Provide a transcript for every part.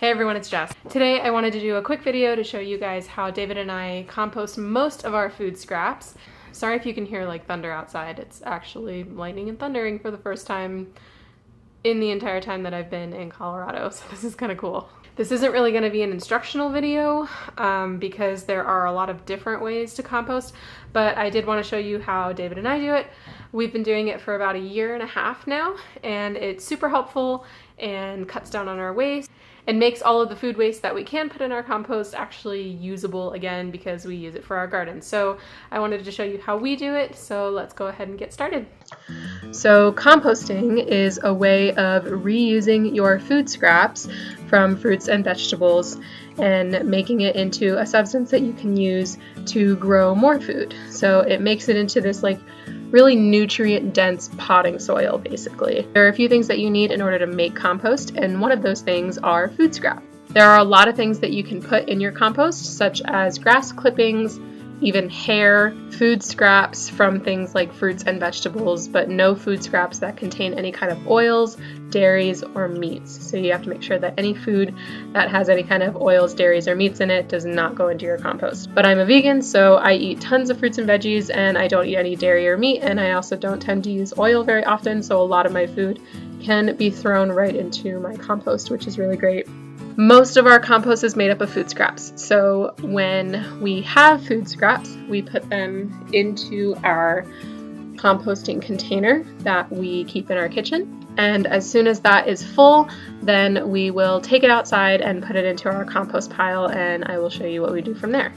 Hey everyone, it's Jess. Today I wanted to do a quick video to show you guys how David and I compost most of our food scraps. Sorry if you can hear like thunder outside. It's actually lightning and thundering for the first time in the entire time that I've been in Colorado, so this is kind of cool. This isn't really going to be an instructional video because there are a lot of different ways to compost, but I did want to show you how David and I do it. We've been doing it for about 1.5 years now, and it's super helpful and cuts down on our waste and makes all of the food waste that we can put in our compost actually usable again because we use it for our garden. So I wanted to show you how we do it, so let's go ahead and get started. So composting is a way of reusing your food scraps from fruits and vegetables and making it into a substance that you can use to grow more food. So it makes it into this like really nutrient dense potting soil basically. There are a few things that you need in order to make compost, and one of those things are food scrap. There are a lot of things that you can put in your compost, such as grass clippings, even hair, food scraps from things like fruits and vegetables, but no food scraps that contain any kind of oils, dairies, or meats. So you have to make sure that any food that has any kind of oils, dairies, or meats in it does not go into your compost. But I'm a vegan, so I eat tons of fruits and veggies, and I don't eat any dairy or meat, and I also don't tend to use oil very often, so a lot of my food can be thrown right into my compost, which is really great. Most of our compost is made up of food scraps. So when we have food scraps, we put them into our composting container that we keep in our kitchen. And as soon as that is full, then we will take it outside and put it into our compost pile, and I will show you what we do from there.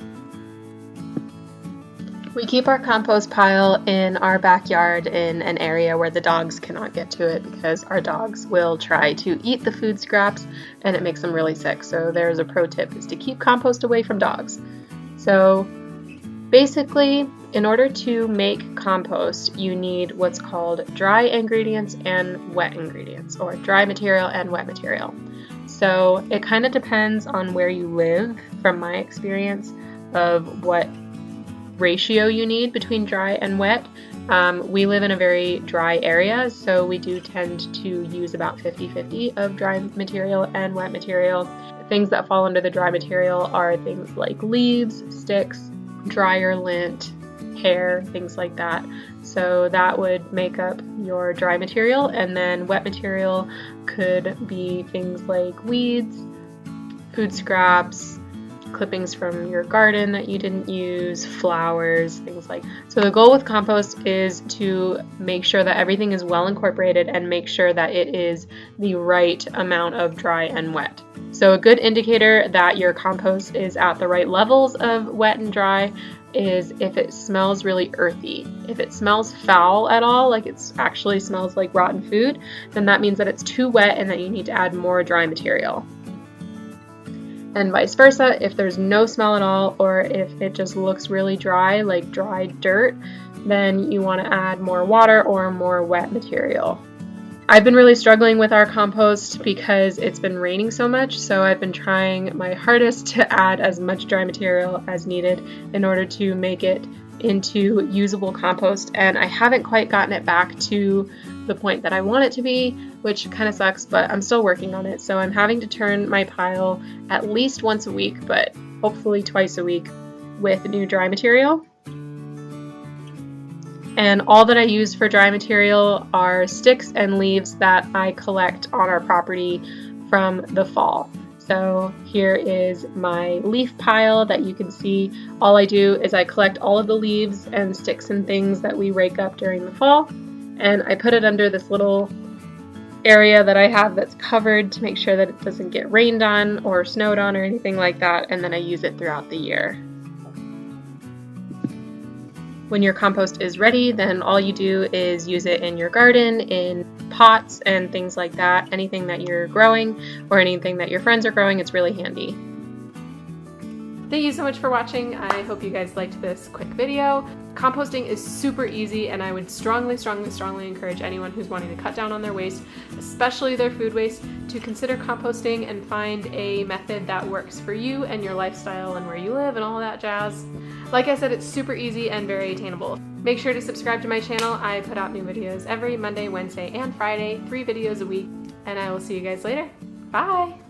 We keep our compost pile in our backyard in an area where the dogs cannot get to it because our dogs will try to eat the food scraps and it makes them really sick. So there's a pro tip, is to keep compost away from dogs. So basically, in order to make compost, you need what's called dry ingredients and wet ingredients, or dry material and wet material. So it kind of depends on where you live, from my experience, of what ratio you need between dry and wet. We live in a very dry area, so we do tend to use about 50-50 of dry material and wet material. Things that fall under the dry material are things like leaves, sticks, dryer lint, hair, things like that. So that would make up your dry material, and then wet material could be things like weeds, food scraps, clippings from your garden that you didn't use, flowers, things like that. So the goal with compost is to make sure that everything is well incorporated and make sure that it is the right amount of dry and wet. So a good indicator that your compost is at the right levels of wet and dry is if it smells really earthy. If it smells foul at all, like it actually smells like rotten food, then that means that it's too wet and that you need to add more dry material. And vice versa, if there's no smell at all, or if it just looks really dry, like dry dirt, then you want to add more water or more wet material. I've been really struggling with our compost because it's been raining so much, so I've been trying my hardest to add as much dry material as needed in order to make it into usable compost, and I haven't quite gotten it back to the point that I want it to be, which kind of sucks, but I'm still working on it. So I'm having to turn my pile at least once a week, but hopefully twice a week, with new dry material. And all that I use for dry material are sticks and leaves that I collect on our property from the fall. So here is my leaf pile that you can see. All I do is I collect all of the leaves and sticks and things that we rake up during the fall, and I put it under this little area that I have that's covered to make sure that it doesn't get rained on or snowed on or anything like that, and then I use it throughout the year. When your compost is ready, then all you do is use it in your garden, in pots and things like that. Anything that you're growing or anything that your friends are growing, it's really handy. Thank you so much for watching. I hope you guys liked this quick video. Composting is super easy, and I would strongly encourage anyone who's wanting to cut down on their waste, especially their food waste, to consider composting and find a method that works for you and your lifestyle and where you live and all that jazz. Like I said, it's super easy and very attainable. Make sure to subscribe to my channel. I put out new videos every Monday, Wednesday, and Friday, 3 videos a week, and I will see you guys later. Bye!